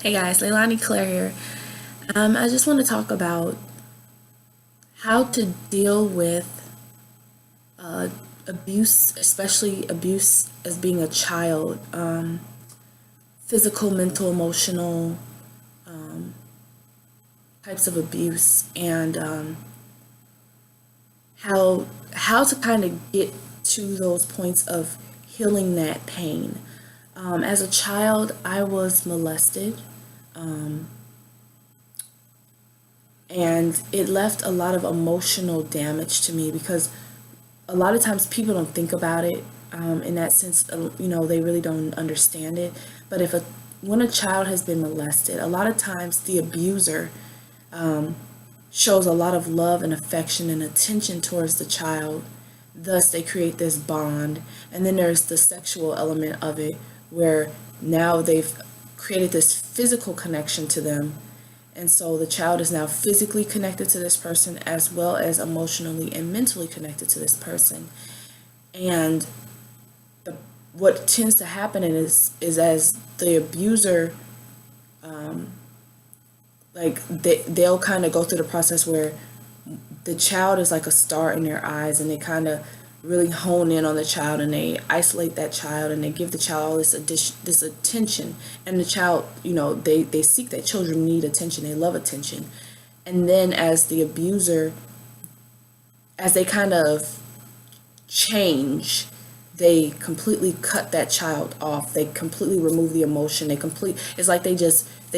Hey guys, Leilani Claire here. I just want to talk about how to deal with abuse, especially abuse as being a child, physical, mental, emotional types of abuse, and how to kind of get to those points of healing that pain. As a child, I was molested, and it left a lot of emotional damage to me because a lot of times people don't think about it in that sense. They really don't understand it. But when a child has been molested, a lot of times the abuser shows a lot of love and affection and attention towards the child. Thus, they create this bond. And then there's the sexual element of it, where now they've created this physical connection to them. And so the child is now physically connected to this person as well as emotionally and mentally connected to this person. And what tends to happen is as the abuser, they'll kind of go through the process where the child is like a star in their eyes, and they kind of really hone in on the child, and they isolate that child, and they give the child all this attention. And the child, they seek that. Children need attention, they love attention. And then as the abuser, as they kind of change, they completely cut that child off. They completely remove the emotion. It's like they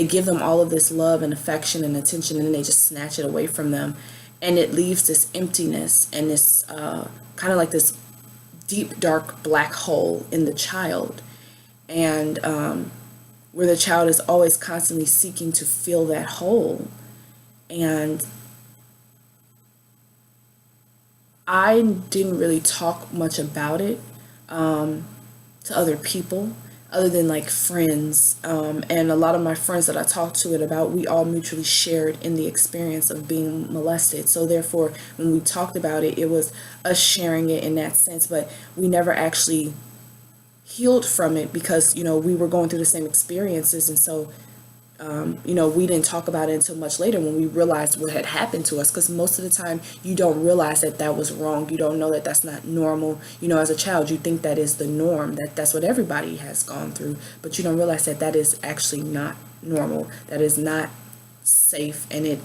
give them all of this love and affection and attention, and then they just snatch it away from them. And it leaves this emptiness and this kind of like this deep, dark black hole in the child. And where the child is always constantly seeking to fill that hole. And I didn't really talk much about it to other people other than like friends. And a lot of my friends that I talked to it about, we all mutually shared in the experience of being molested. So therefore, when we talked about it, it was us sharing it in that sense, but we never actually healed from it because, we were going through the same experiences. And so we didn't talk about it until much later when we realized what had happened to us. Because most of the time, you don't realize that that was wrong. You don't know that that's not normal. As a child, you think that is the norm, that that's what everybody has gone through. But you don't realize that that is actually not normal. That is not safe, and it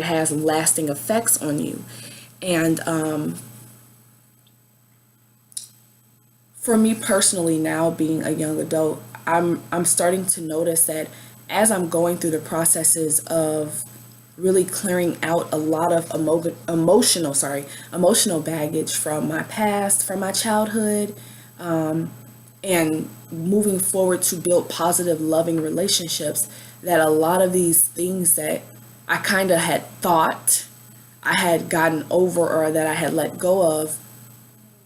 has lasting effects on you. And for me personally, now being a young adult, I'm starting to notice that as I'm going through the processes of really clearing out a lot of emotional baggage from my past, from my childhood, and moving forward to build positive, loving relationships, that a lot of these things that I kind of had thought I had gotten over or that I had let go of,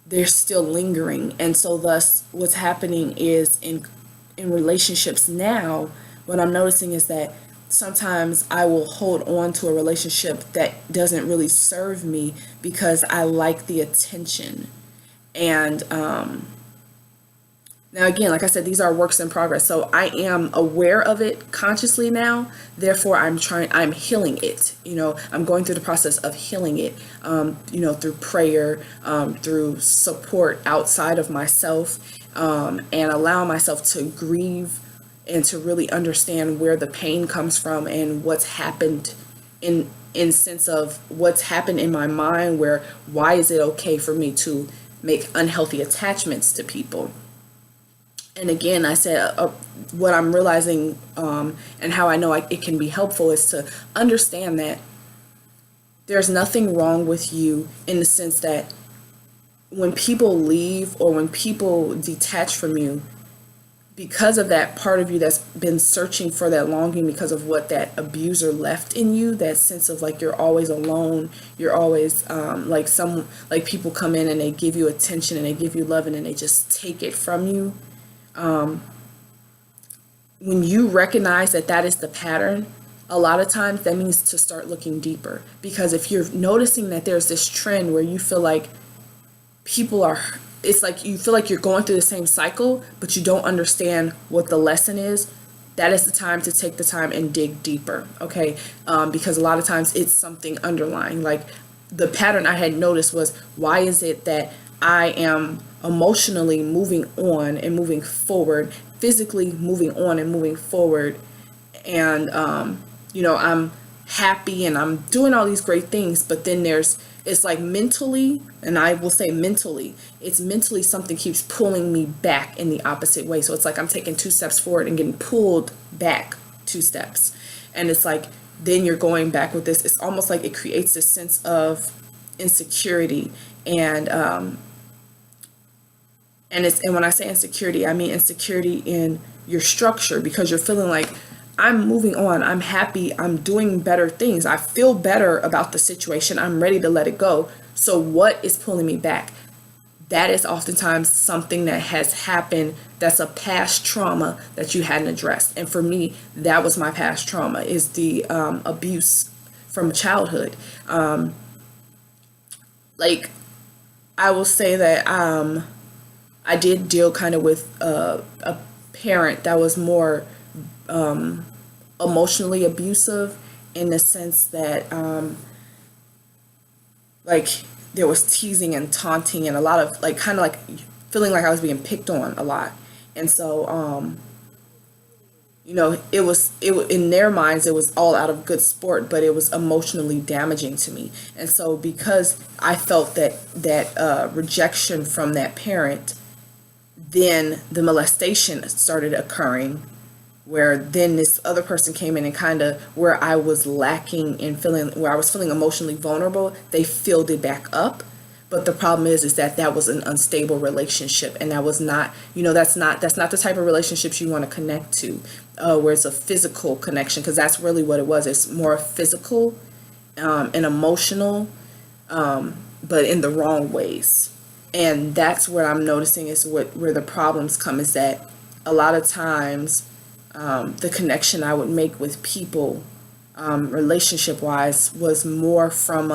they're still lingering. And so thus what's happening is in relationships now, what I'm noticing is that sometimes I will hold on to a relationship that doesn't really serve me because I like the attention. And now again, like I said, these are works in progress. So I am aware of it consciously now. Therefore, I'm healing it. I'm going through the process of healing it, through prayer, through support outside of myself, and allowing myself to grieve and to really understand where the pain comes from and what's happened in sense of what's happened in my mind, why is it okay for me to make unhealthy attachments to people. And again, I said what I'm realizing, and how I know it can be helpful, is to understand that there's nothing wrong with you, in the sense that when people leave or when people detach from you, because of that part of you that's been searching for that longing because of what that abuser left in you, that sense of like you're always alone, you're always like people come in and they give you attention and they give you love and then they just take it from you. When you recognize that that is the pattern, a lot of times that means to start looking deeper. Because if you're noticing that there's this trend where you feel like people are it's like you feel like you're going through the same cycle, but you don't understand what the lesson is, that is the time to take the time and dig deeper, okay? Because a lot of times it's something underlying. Like the pattern I had noticed was, why is it that I am emotionally moving on and moving forward, physically moving on and moving forward, and I'm happy and I'm doing all these great things, but then it's like mentally, and I will say mentally, it's mentally something keeps pulling me back in the opposite way. So it's like I'm taking 2 steps forward and getting pulled back 2 steps. And it's like, then you're going back with this. It's almost like it creates this sense of insecurity. And when I say insecurity, I mean insecurity in your structure, because you're feeling like, I'm moving on, I'm happy, I'm doing better things, I feel better about the situation, I'm ready to let it go. So what is pulling me back? That is oftentimes something that has happened, that's a past trauma that you hadn't addressed. And for me, that was my past trauma, is the abuse from childhood. Like, I will say that I did deal kind of with a parent that was more emotionally abusive, in the sense that like there was teasing and taunting and a lot of like kind of like feeling like I was being picked on a lot. And so in their minds it was all out of good sport, but it was emotionally damaging to me. And so because I felt that rejection from that parent, then the molestation started occurring, where then this other person came in and kind of, where I was lacking in feeling, where I was feeling emotionally vulnerable, they filled it back up. But the problem is that was an unstable relationship, and that was not, that's not the type of relationships you want to connect to, where it's a physical connection, because that's really what it was. It's more physical and emotional, but in the wrong ways. And that's what I'm noticing is where the problems come, is that a lot of times the connection I would make with people, relationship-wise, was more from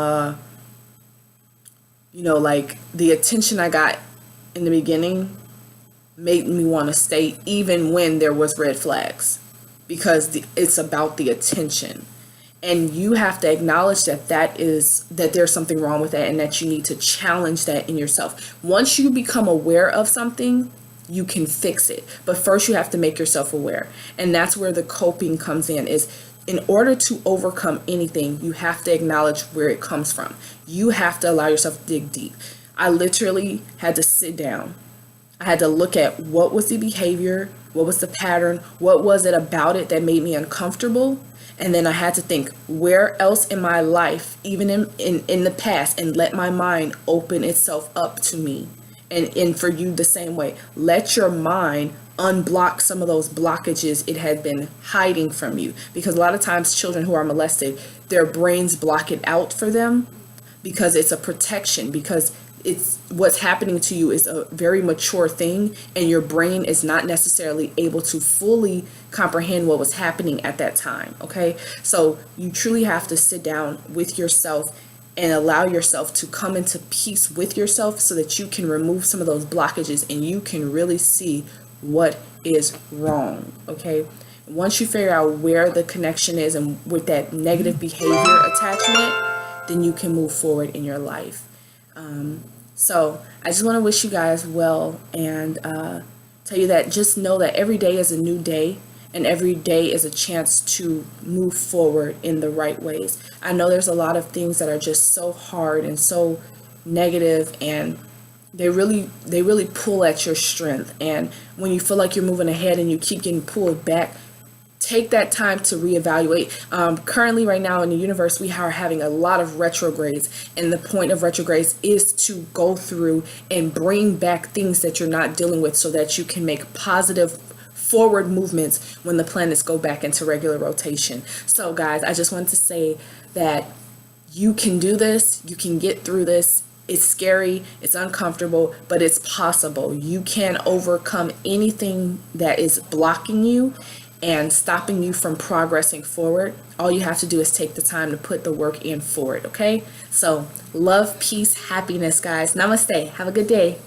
like the attention I got in the beginning made me want to stay, even when there was red flags, because it's about the attention. And you have to acknowledge that there's something wrong with that, and that you need to challenge that in yourself. Once you become aware of something, you can fix it. But first you have to make yourself aware. And that's where the coping comes in order to overcome anything, you have to acknowledge where it comes from. You have to allow yourself to dig deep. I literally had to sit down. I had to look at what was the behavior, what was the pattern, what was it about it that made me uncomfortable. And then I had to think, where else in my life, even in the past, and let my mind open itself up to me. And for you the same way, let your mind unblock some of those blockages it had been hiding from you. Because a lot of times children who are molested, their brains block it out for them, because it's a protection, because it's what's happening to you is a very mature thing, and your brain is not necessarily able to fully comprehend what was happening at that time. Okay, so you truly have to sit down with yourself and allow yourself to come into peace with yourself, so that you can remove some of those blockages and you can really see what is wrong. Okay, once you figure out where the connection is and with that negative behavior attachment, then you can move forward in your life. So I just want to wish you guys well, and tell you that just know that every day is a new day, and every day is a chance to move forward in the right ways. I know there's a lot of things that are just so hard and so negative, and they really pull at your strength. And when you feel like you're moving ahead and you keep getting pulled back, take that time to reevaluate. Currently, right now in the universe, we are having a lot of retrogrades, and the point of retrogrades is to go through and bring back things that you're not dealing with, so that you can make positive forward movements when the planets go back into regular rotation. So guys, I just wanted to say that you can do this, you can get through this. It's scary, it's uncomfortable, but it's possible. You can overcome anything that is blocking you and stopping you from progressing forward. All you have to do is take the time to put the work in for it, okay? So love, peace, happiness, guys. Namaste. Have a good day.